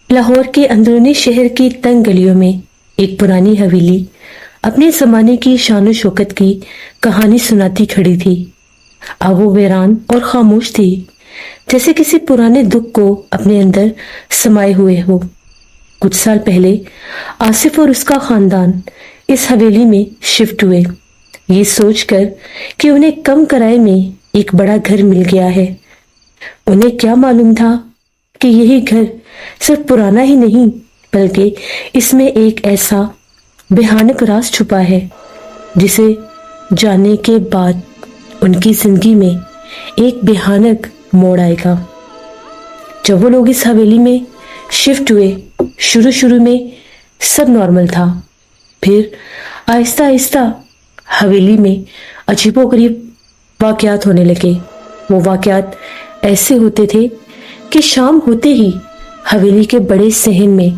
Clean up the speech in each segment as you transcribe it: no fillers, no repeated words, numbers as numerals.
لاہور کے اندرونی شہر کی تنگ گلیوں میں ایک پرانی حویلی اپنے زمانے کی شان و شوکت کی کہانی سناتی کھڑی تھی۔ اب وہ ویران اور خاموش تھی، جیسے کسی پرانے دکھ کو اپنے اندر سمائے ہوئے ہو۔ کچھ سال پہلے آصف اور اس کا خاندان اس حویلی میں شفٹ ہوئے، یہ سوچ کر کہ انہیں کم کرائے میں ایک بڑا گھر مل گیا ہے۔ انہیں کیا معلوم تھا کہ یہی گھر صرف پرانا ہی نہیں، بلکہ اس میں ایک ایسا بھیانک راز چھپا ہے جسے جاننے کے بعد ان کی زندگی میں ایک بھیانک موڑ آئے گا۔ جب وہ لوگ اس حویلی میں شفٹ ہوئے، شروع میں سب نارمل تھا، پھر آہستہ آہستہ حویلی میں عجیب و غریب واقعات ہونے لگے۔ وہ واقعات ایسے ہوتے تھے کہ شام ہوتے ہی حویلی کے بڑے صحن میں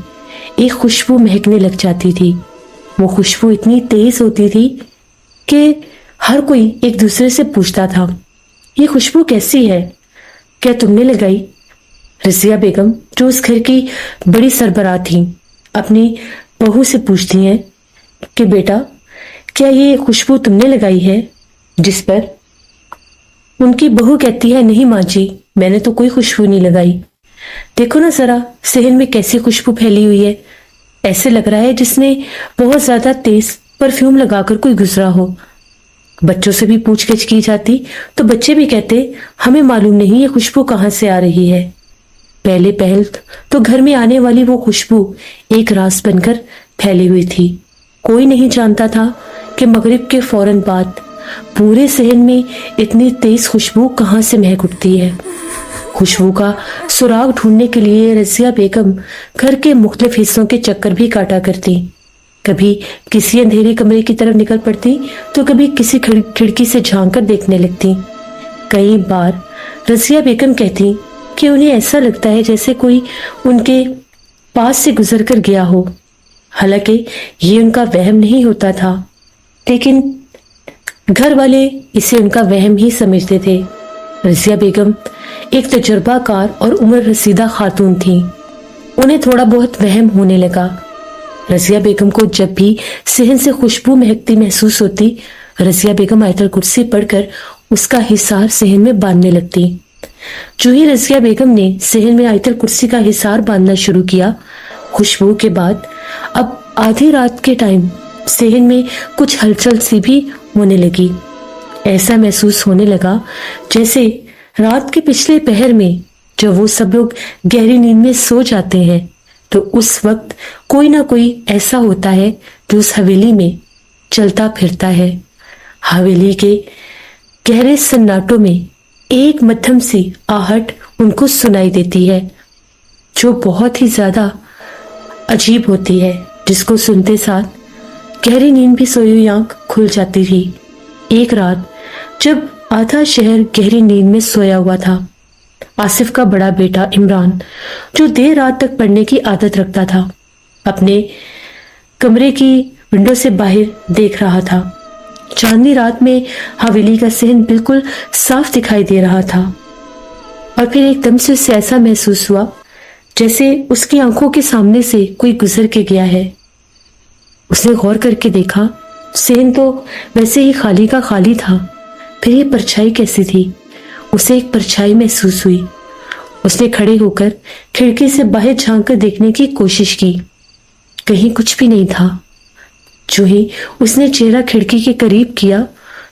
ایک خوشبو مہکنے لگ جاتی تھی۔ وہ خوشبو اتنی تیز ہوتی تھی کہ ہر کوئی ایک دوسرے سے پوچھتا تھا، یہ خوشبو کیسی ہے؟ کیا تم نے لگائی؟ رضیہ بیگم، جو اس گھر کی بڑی سربراہ تھیں، اپنی بہو سے پوچھتی ہیں کہ بیٹا، کیا یہ خوشبو تم نے لگائی ہے؟ جس پر ان کی بہو کہتی ہے، نہیں ماں جی، میں نے تو کوئی خوشبو نہیں لگائی۔ دیکھو نا ذرا صحن میں کیسی خوشبو پھیلی ہوئی ہے، ایسے لگ رہا ہے جس نے بہت زیادہ تیز پرفیوم لگا کر کوئی گزرا ہو۔ بچوں سے بھی پوچھ گچھ کی جاتی تو بچے بھی کہتے، ہمیں معلوم نہیں یہ خوشبو کہاں سے آ رہی ہے۔ پہلے پہل تو گھر میں آنے والی وہ خوشبو ایک راز بن کر پھیلی ہوئی تھی۔ کوئی نہیں جانتا تھا کہ مغرب کے فوراً بعد پورے صحن میں اتنی تیز خوشبو کہاں سے مہک اٹھتی ہے۔ خوشبو کا سراغ ڈھونڈنے کے لیے رضیہ بیگم گھر کے مختلف حصوں کے چکر بھی کاٹا کرتی۔ کبھی کسی اندھیرے کمرے کی طرف نکل پڑتی تو کبھی کسی کھڑکی سے جھانک کر دیکھنے لگتی۔ کئی بار رضیہ بیگم کہتی کہ انہیں ایسا لگتا ہے جیسے کوئی ان کے پاس سے گزر کر گیا ہو۔ حالانکہ یہ ان کا وہم نہیں ہوتا تھا، لیکن گھر والے اسے ان کا وہم ہی سمجھتے تھے۔ رضیہ بیگم ایک تجربہ کار اور عمر رسیدہ خاتون تھیں۔ انہیں تھوڑا بہت وہم ہونے لگا۔ رضیہ بیگم کو جب بھی صحن سے خوشبو مہکتی محسوس ہوتی، رضیہ بیگم آیت الکرسی پڑھ کر اس کا حصار صحن میں باندھنے لگتی۔ جو ہی رضیہ بیگم نے صحن میں آیت الکرسی کا حصار باندھنا شروع کیا، خوشبو کے بعد اب آدھی رات کے ٹائم صحن میں کچھ ہلچل سی بھی ہونے لگی۔ ایسا محسوس ہونے لگا جیسے رات کے پچھلے پہر میں جب وہ سب لوگ گہری نیند میں سو جاتے ہیں تو اس وقت کوئی نہ کوئی ایسا ہوتا ہے جو اس حویلی میں چلتا پھرتا ہے۔ حویلی کے گہرے سناٹوں میں ایک مدھم سی آہٹ ان کو سنائی دیتی ہے جو بہت ہی زیادہ عجیب ہوتی ہے، جس کو سنتے ساتھ گہری نیند بھی سوئی ہوئی آنکھ کھل جاتی تھی۔ ایک رات جب آدھا شہر گہری نیند میں سویا ہوا تھا، آصف کا بڑا بیٹا عمران، جو دیر رات تک پڑھنے کی عادت رکھتا تھا، اپنے کمرے کی ونڈو سے باہر دیکھ رہا تھا۔ چاندنی رات میں حویلی کا صحن بالکل صاف دکھائی دے رہا تھا، اور پھر ایک دم سے اسے ایسا محسوس ہوا جیسے اس کی آنکھوں کے سامنے سے کوئی گزر کے گیا ہے۔ اس نے غور کر کے دیکھا، صحن تو ویسے ہی خالی کا خالی تھا، پھر یہ پرچھائی کیسی تھی؟ اسے ایک پرچھائی محسوس ہوئی۔ اس نے کھڑے ہو کر کھڑکی سے باہر جھانک کر دیکھنے کی کوشش کی، کہیں کچھ بھی نہیں تھا۔ جو ہی اس نے چہرہ کھڑکی کے قریب کیا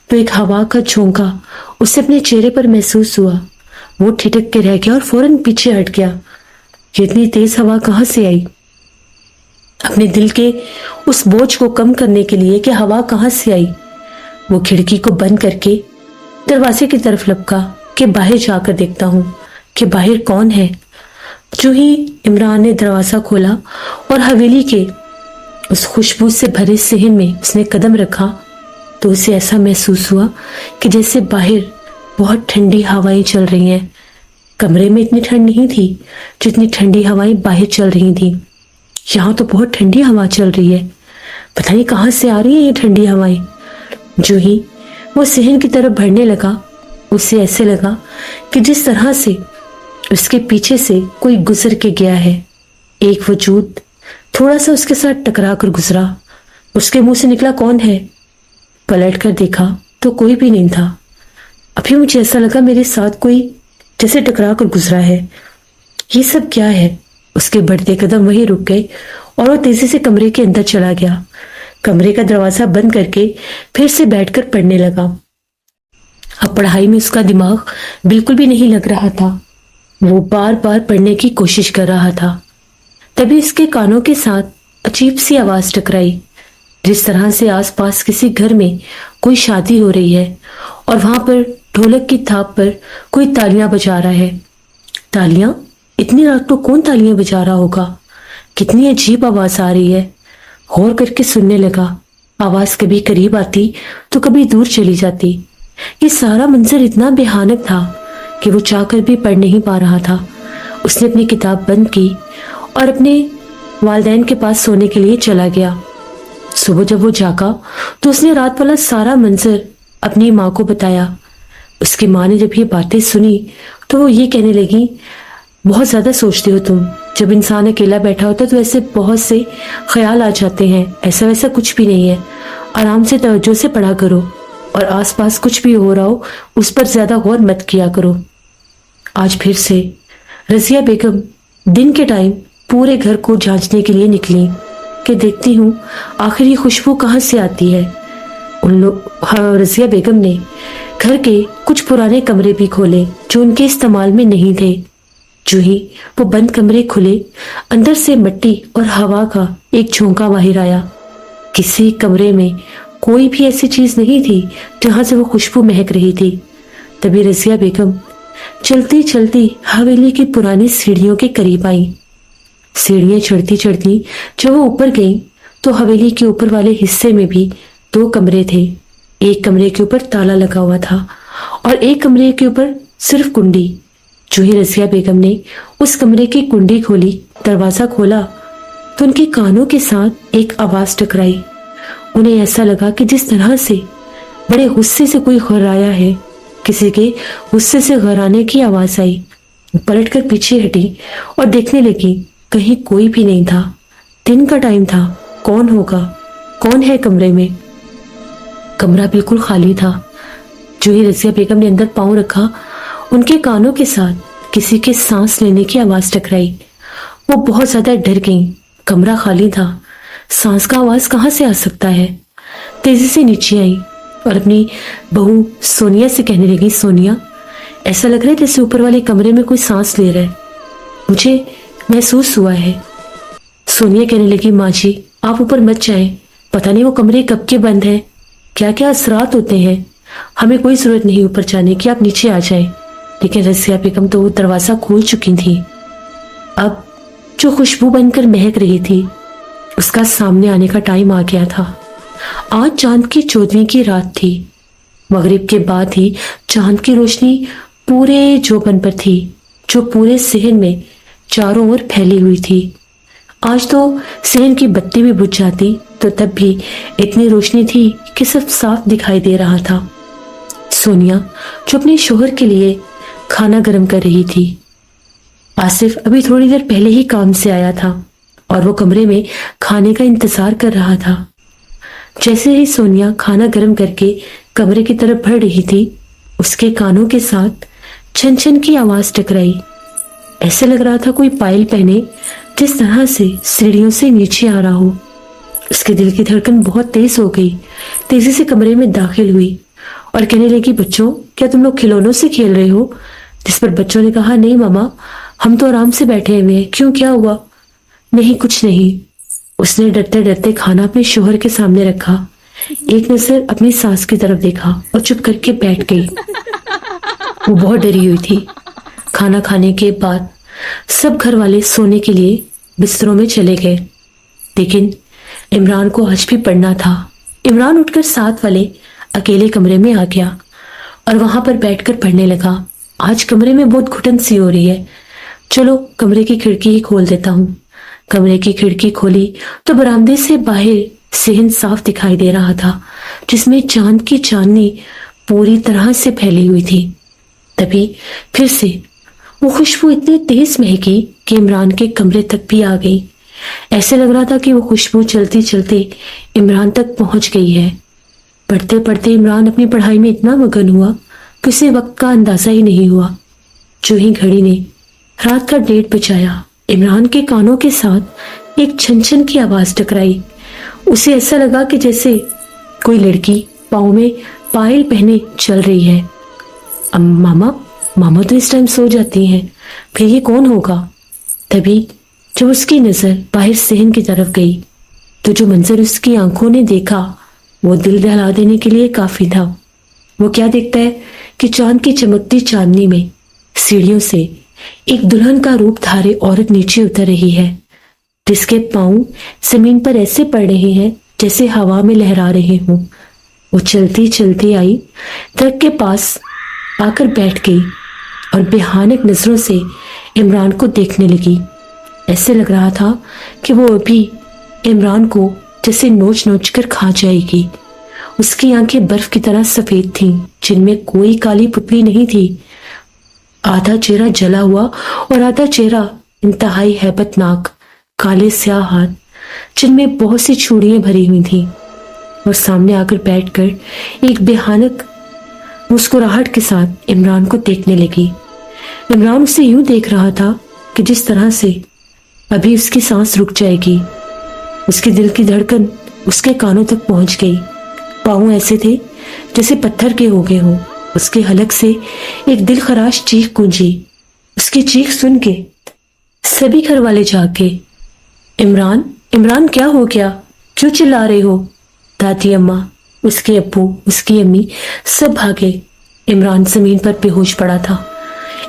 تو ایک ہوا کا جھونکا اسے اپنے چہرے پر محسوس ہوا۔ وہ ٹھٹک کے رہ گیا اور فوراً پیچھے ہٹ گیا۔ یہ اتنی تیز ہوا کہاں سے آئی؟ اپنے دل کے اس بوجھ کو کم کرنے کے لیے کہ ہوا کہاں سے آئی، وہ کھڑکی کو بند کر کے دروازے کی طرف لپکا کہ باہر جا کر دیکھتا ہوں کہ باہر کون ہے۔ جو ہی عمران نے دروازہ کھولا اور حویلی کے اس خوشبو سے بھرے صحن میں اس نے قدم رکھا تو اسے ایسا محسوس ہوا کہ جیسے باہر بہت ٹھنڈی ہوائیں چل رہی ہیں۔ کمرے میں اتنی ٹھنڈ نہیں تھی جتنی ٹھنڈی ہوائیں باہر چل رہی تھیں۔ یہاں تو بہت ٹھنڈی ہوا چل رہی ہے، پتہ نہیں کہاں سے آ رہی ہیں یہ ٹھنڈی ہوائیں۔ जो ही वो सहन की तरफ बढ़ने लगा, उसे ऐसे लगा कि जिस तरह से उसके पीछे से कोई गुजर के गया है। एक वजूद थोड़ा सा उसके साथ टकरा कर गुजरा। उसके मुंह से निकला, कौन है? पलट कर देखा तो कोई भी नहीं था। अभी मुझे ऐसा लगा मेरे साथ कोई जैसे टकरा कर गुजरा है। ये सब क्या है? उसके बढ़ते कदम वहीं रुक गए और वो तेजी से कमरे के अंदर चला गया। कमरे का दरवाजा बंद करके फिर से बैठकर पढ़ने लगा। अब पढ़ाई में उसका दिमाग बिल्कुल भी नहीं लग रहा था। वो बार बार पढ़ने की कोशिश कर रहा था। तभी उसके कानों के साथ अजीब सी आवाज टकराई, जिस तरह से आसपास किसी घर में कोई शादी हो रही है और वहां पर ढोलक की थाप पर कोई तालियां बजा रहा है। तालियां? इतनी रात को कौन तालियां बजा रहा होगा? कितनी अजीब आवाज आ रही है। गौर करके सुनने लगा। आवाज कभी करीब आती तो कभी दूर चली जाती। ये सारा मंजर इतना भयानक था कि वो चाहकर भी पढ़ नहीं पा रहा था। उसने अपनी किताब बंद की और अपने वालिदैन के पास सोने के लिए चला गया। सुबह जब वो जागा तो उसने रात वाला सारा मंजर अपनी माँ को बताया। उसकी माँ ने जब ये बातें सुनी तो वो ये कहने लगी, बहुत ज्यादा सोचते हो तुम। जब इंसान अकेला बैठा होता है तो ऐसे बहुत से ख्याल आ जाते हैं। ऐसा वैसा कुछ भी नहीं है। आराम से तवज्जो से पढ़ा करो और आसपास कुछ भी हो रहा हो उस पर ज्यादा गौर मत किया करो। आज फिर से रजिया बेगम दिन के टाइम पूरे घर को जांचने के लिए निकली कि देखती हूँ आखिर ये खुशबू कहाँ से आती है। रजिया बेगम ने घर के कुछ पुराने कमरे भी खोले जो उनके इस्तेमाल में नहीं थे। जो ही वो बंद कमरे खुले, अंदर से मिट्टी और हवा का एक झोंका बाहर आया। किसी कमरे में कोई भी ऐसी चीज नहीं थी जहां से वो खुशबू महक रही थी। तभी रजिया बेगम चलती चलती हवेली की पुरानी सीढ़ियों के करीब आई। सीढ़ियां चढ़ती चढ़ती जब वो ऊपर गई तो हवेली के ऊपर वाले हिस्से में भी 2 कमरे थे। एक कमरे के ऊपर ताला लगा हुआ था और एक कमरे के ऊपर सिर्फ कुंडी। जो ही रजिया बेगम ने उस कमरे की कुंडी खोली, दरवाजा खोला तो उनके कानों के साथ एक आवाज टकराई। उन्हें ऐसा लगा कि जिस तरह से बड़े गुस्से से कोई घुर्राया है, किसी के गुस्से से घुर्राने की आवाज आई। पलटकर पीछे हटी और देखने लगी, कहीं कोई भी नहीं था। दिन का टाइम था, कौन होगा? कौन है कमरे में? कमरा बिल्कुल खाली था। जो ही रजिया बेगम ने अंदर पांव रखा, उनके कानों के साथ किसी के सांस लेने की आवाज टकराई। वो बहुत ज्यादा डर गईं। कमरा खाली था, सांस का आवाज कहाँ से आ सकता है? तेजी से नीचे आई और अपनी बहू सोनिया से कहने लगी, सोनिया, ऐसा लग रहा है जैसे ऊपर वाले कमरे में कोई सांस ले रहा है, मुझे महसूस हुआ है। सोनिया कहने लगी, माँ जी आप ऊपर मत जाएं, पता नहीं वो कमरे कब के बंद हैं, क्या क्या असरात होते हैं। हमें कोई जरूरत नहीं ऊपर जाने की, आप नीचे आ जाएं। लेकिन रजिया बेगम तो वो दरवाजा खोल चुकी थी। अब जो खुशबू बनकर महक रही थी उसका सामने आने का टाइम आ गया था। आज चांद की 14वीं की रात थी। मगरिब के बाद ही चांद की रोशनी पूरे जोबन पर थी, जो पूरे सहन में चारों ओर फैली हुई थी। आज तो सहन की बत्ती भी बुझ जाती तो तब भी इतनी रोशनी थी कि सब साफ दिखाई दे रहा था। सोनिया जो अपने शोहर के लिए खाना गर्म कर रही थी। आसिफ अभी थोड़ी देर पहले ही काम से आया था और वो कमरे में खाने का इंतजार कर रहा था। जैसे ही सोनिया खाना गर्म करके कमरे की तरफ बढ़ रही थी, उसके कानों के साथ छन छन की आवाज टकराई। ऐसे लग रहा था कोई पायल पहने जिस तरह से सीढ़ियों से नीचे आ रहा हो। उसके दिल की धड़कन बहुत तेज हो गई। तेजी से कमरे में दाखिल हुई और कहने लगी, बच्चों क्या तुम लोग खिलौनों से खेल रहे हो? जिस पर बच्चों ने कहा, नहीं मामा, हम तो आराम से बैठे हुए हैं। क्यों, क्या हुआ? नहीं कुछ नहीं। उसने डरते डरते खाना अपने शोहर के सामने रखा, एक नजर अपनी सास की तरफ देखा और चुप करके बैठ गई। वो बहुत डरी हुई थी। खाना खाने के बाद सब घर वाले सोने के लिए बिस्तरों में चले गए, लेकिन इमरान को आज भी पढ़ना था। इमरान उठकर साथ वाले अकेले कमरे में आ गया और वहां पर बैठकर पढ़ने लगा। आज कमरे में बहुत घुटन सी हो रही है, चलो कमरे की खिड़की ही खोल देता हूँ। कमरे की खिड़की खोली तो बरामदे से बाहर सहन साफ दिखाई दे रहा था। जिसमें चांद की चांदनी पूरी तरह से फैली हुई थी। तभी फिर से वो खुशबू इतनी तेज महकी कि इमरान के कमरे तक भी आ गई। ऐसे लग रहा था कि वो खुशबू चलते चलते इमरान तक पहुंच गई है। पढ़ते पढ़ते इमरान अपनी पढ़ाई में इतना मगन हुआ कि उसे वक्त का अंदाजा ही नहीं हुआ। जो ही घड़ी ने रात का 1:30 बजाया, इमरान के कानों के साथ एक छन छन की आवाज टकराई। उसे ऐसा लगा कि जैसे कोई लड़की पाँव में पायल पहने चल रही है। मामा मामा तो इस टाइम सो जाती हैं, फिर ये कौन होगा? तभी जब उसकी नजर बाहर सहन की तरफ गई तो जो मंजर उसकी आंखों ने देखा वो दिल दहला देने के लिए काफी था। वो क्या देखता है कि चांद की चमकती चांदनी में सीढ़ियों से एक दुल्हन का रूप धारे औरत नीचे उतर रही है, जिसके पांव जमीन पर ऐसे पड़ रहे हैं जैसे हवा में लहरा रहे हों। वो चलती चलती आई, ट्रक के पास आकर बैठ गई और बेहानक नजरों से इमरान को देखने लगी। ऐसे लग रहा था कि वो अभी इमरान को जैसे नोच नोच कर खा जाएगी। उसकी आंखें बर्फ की तरह सफेद थीं, जिनमें कोई काली पुतली नहीं थी। आधा चेहरा जला हुआ और आधा चेहरा इंतहाई हैबतनाक, काले स्याह हाथ जिनमें बहुत सी चूड़ियां भरी हुई थीं, और सामने आकर बैठकर एक बेहानक मुस्कुराहट के साथ इमरान को देखने लगी। इमरान उसे यूं देख रहा था कि जिस तरह से अभी उसकी सांस रुक जाएगी। उसके दिल की धड़कन उसके कानों तक पहुंच गई। पाँव ऐसे थे जैसे पत्थर के हो गए हों। उसके हलक से एक दिल खराश चीख गूंजी। उसकी चीख सुन के सभी घर वाले जाग गए। इमरान, इमरान क्या हो गया? क्यों चिल्ला रहे हो? दादी अम्मा, उसके अब्बू, उसकी अम्मी सब भागे। इमरान जमीन पर बेहोश पड़ा था।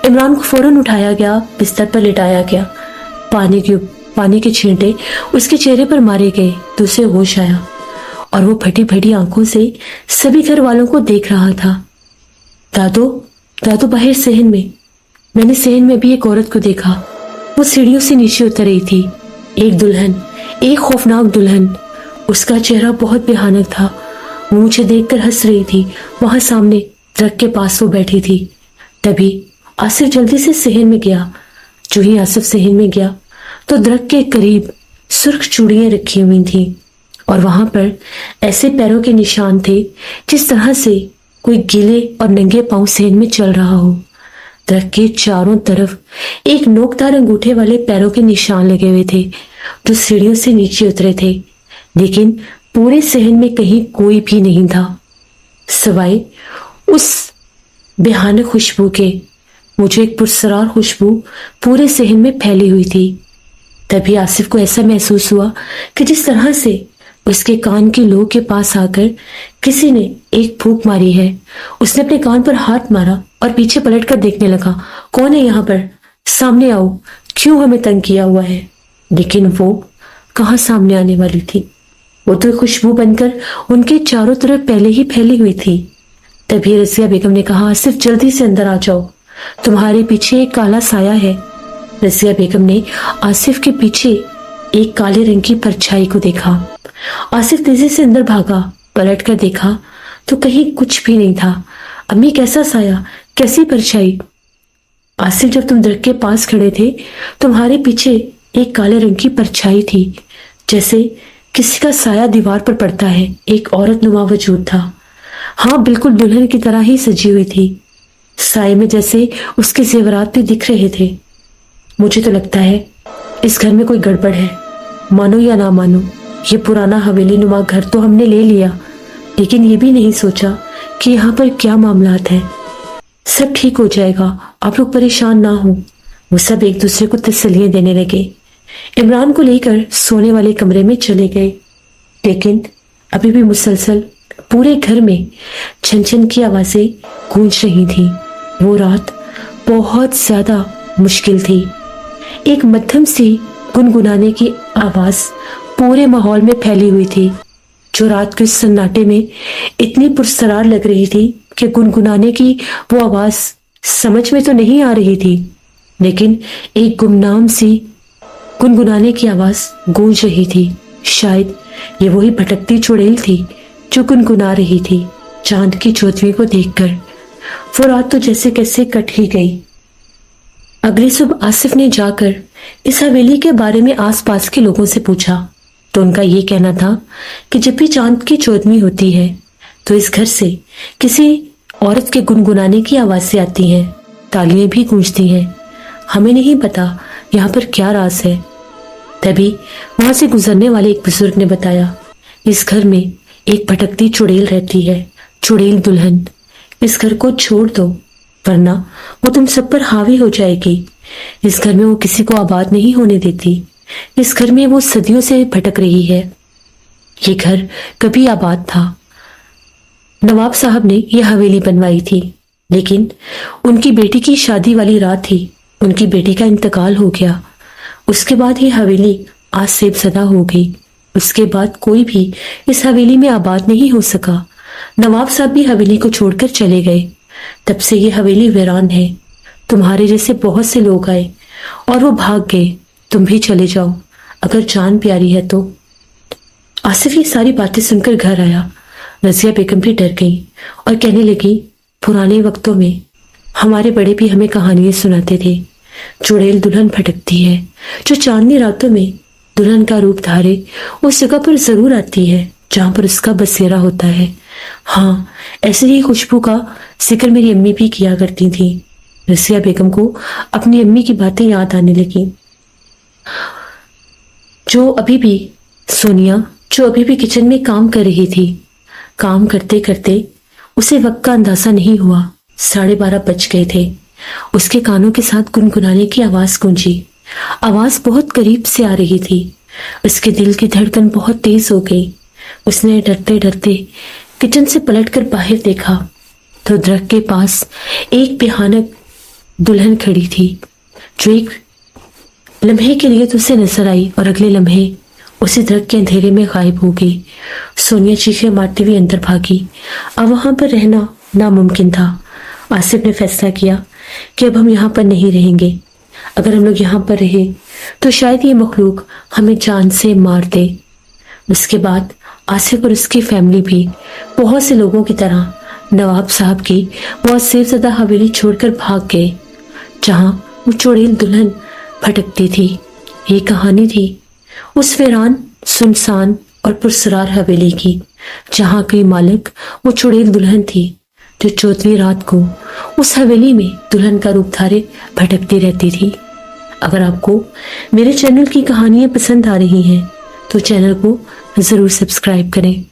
इमरान को फौरन उठाया गया, बिस्तर पर लिटाया गया। पानी के छींटे उसके चेहरे पर मारे गए तो उसे होश आया और वो फटी फटी आंखों से सभी घर वालों को देख रहा था। दादो, दादो बाहर सहन में, मैंने सहन में भी एक औरत को देखा। वो सीढ़ियों से नीचे उतर रही थी। एक दुल्हन, एक खौफनाक दुल्हन। उसका चेहरा बहुत भयानक था। वो मुझे देखकर हंस रही थी। वहां सामने ट्रक के पास वो बैठी थी। तभी आसिफ जल्दी से सहन में गया। जो ही आसिफ सहन में गया तो दरख्त के करीब सुर्ख चूड़ियां रखी हुई थी और वहां पर ऐसे पैरों के निशान थे जिस तरह से कोई गीले और नंगे पांव सहन में चल रहा हो। दरख्त के चारों तरफ एक नोकदार अंगूठे वाले पैरों के निशान लगे हुए थे जो सीढ़ियों से नीचे उतरे थे, लेकिन पूरे सहन में कहीं कोई भी नहीं था सिवाय उस बेहानक खुशबू के। मुझे एक पुरस्कार खुशबू पूरे सहन में फैली हुई थी। तभी आसिफ को ऐसा महसूस हुआ कि जिस तरह से उसके कान के लो के पास आकर किसी ने एक फूंक मारी है। उसने अपने कान पर हाथ मारा और पीछे पलटकर देखने लगा, कौन है यहाँ पर? सामने आओ, क्यों हमें तंग किया हुआ है? लेकिन वो कहाँ सामने आने वाली थी। वो तो खुशबू बनकर उनके चारों तरफ पहले ही फैली हुई थी। तभी रजिया बेगम ने कहा, आसिफ जल्दी से अंदर आ जाओ, तुम्हारे पीछे एक काला साया है। रजिया बेगम ने आसिफ के पीछे एक काले रंग की परछाई को देखा। आसिफ तेजी से अंदर भागा। पलट कर देखा तो कहीं कुछ भी नहीं था। अम्मी, कैसा साया, कैसी परछाई? आसिफ, जब तुम दरख्त के पास खड़े थे तुम्हारे पीछे एक काले रंग की परछाई थी, जैसे किसी का साया दीवार पर पड़ता है। एक औरत नुमा वजूद था। हाँ, बिल्कुल दुल्हन की तरह ही सजी हुई थी। साए में जैसे उसके जेवरात भी दिख रहे थे। मुझे तो लगता है इस घर में कोई गड़बड़ है। मानो या ना मानो, ये पुराना हवेली नुमा घर तो हमने ले लिया, लेकिन ये भी नहीं सोचा कि यहाँ पर क्या मामलात हैं। सब ठीक हो जाएगा, आप लोग परेशान ना हो। वो सब एक दूसरे को तसल्लियां देने लगे। इमरान को लेकर सोने वाले कमरे में चले गए, लेकिन अभी भी मुसलसल पूरे घर में छन छन की आवाजें गूंज रही थी। वो रात बहुत ज्यादा मुश्किल थी। एक मध्यम सी गुनगुनाने की आवाज पूरे माहौल में फैली हुई थी, जो रात के सन्नाटे में इतनी पुरस्कार लग रही थी कि गुनगुनाने की वो आवाज समझ में तो नहीं आ रही थी, लेकिन एक गुमनाम सी गुनगुनाने की आवाज गूंज रही थी। शायद ये वही भटकती चुड़ैल थी जो गुनगुना रही थी। चांद की चौदहवीं को देखकर वो रात तो जैसे कैसे कट ही गई। अगली सुबह आसिफ ने जाकर इस हवेली के बारे में आसपास के लोगों से पूछा तो उनका ये कहना था कि जब भी चांद की चौदहवीं होती है तो इस घर से किसी औरत के गुनगुनाने की आवाजें आती हैं, तालियां भी गूंजती हैं। हमें नहीं पता यहाँ पर क्या राज है। तभी वहां से गुजरने वाले एक बुजुर्ग ने बताया, इस घर में एक भटकती चुड़ैल रहती है, चुड़ैल दुल्हन। इस घर को छोड़ दो वरना वो तुम सब पर हावी हो जाएगी। इस घर में वो किसी को आबाद नहीं होने देती। इस घर में वो सदियों से भटक रही है। ये घर कभी आबाद था। नवाब साहब ने यह हवेली बनवाई थी, लेकिन उनकी बेटी की शादी वाली रात ही उनकी बेटी का इंतकाल हो गया। उसके बाद ये हवेली आज सेबसदा हो गई। उसके बाद कोई भी इस हवेली में आबाद नहीं हो सका। नवाब साहब भी हवेली को छोड़कर चले गए। तब से ये हवेली वीरान है। तुम्हारे जैसे बहुत से लोग आए और वो भाग गए। तुम भी चले जाओ अगर जान प्यारी है तो। आसिफ ये सारी बातें सुनकर घर आया। रजिया बेगम भी डर गई और कहने लगी, पुराने वक्तों में हमारे बड़े भी हमें कहानियां सुनाते थे। चुड़ैल दुल्हन भटकती है जो चांदनी रातों में दुल्हन का रूप धारे उस जगह पर जरूर आती है जहां पर उसका बसेरा होता है। हाँ, ऐसे ही खुशबू का जिक्र मेरी अम्मी भी किया करती थी। रसिया बेगम को अपनी अम्मी की बातें याद आने लगी, जो अभी भी किचन में काम कर रही थी। काम करते करते उसे वक्त का अंदाजा नहीं हुआ। 12:30 बज गए थे। उसके कानों के साथ गुनगुनाने की आवाज गूंजी। आवाज बहुत करीब से आ रही थी। उसके दिल की धड़कन बहुत तेज हो गई। उसने डरते डरते किचन से पलटकर बाहर देखा तो दरख्त के पास एक भयानक दुल्हन खड़ी थी, जो एक लम्हे के लिए तो उसे नजर आई और अगले लम्हे उसी दरख्त के अंधेरे में गायब हो गई। सोनिया चीखें मारती हुई अंदर भागी। अब वहां पर रहना नामुमकिन था। आसिफ ने फैसला किया कि अब हम यहाँ पर नहीं रहेंगे। अगर हम लोग यहाँ पर रहे तो शायद ये मखलूक हमें जान से मार दे। उसके बाद आसिफ और उसकी फैमिली भी बहुत से लोगों की तरह नवाब साहब की बहुत सेबसदा हवेली छोड़कर भाग गए, जहां वो चुड़ैल दुल्हन भटकती थी। ये कहानी थी उस वीरान, सुनसान और पुरसरार हवेली की, जहां की मालिक वो चुड़ैल दुल्हन थी, जो 14वीं रात को उस हवेली में दुल्हन का रूप धारे भटकती रहती थी। अगर आपको मेरे चैनल की कहानियां पसंद आ रही हैं तो चैनल को जरूर सब्सक्राइब करें।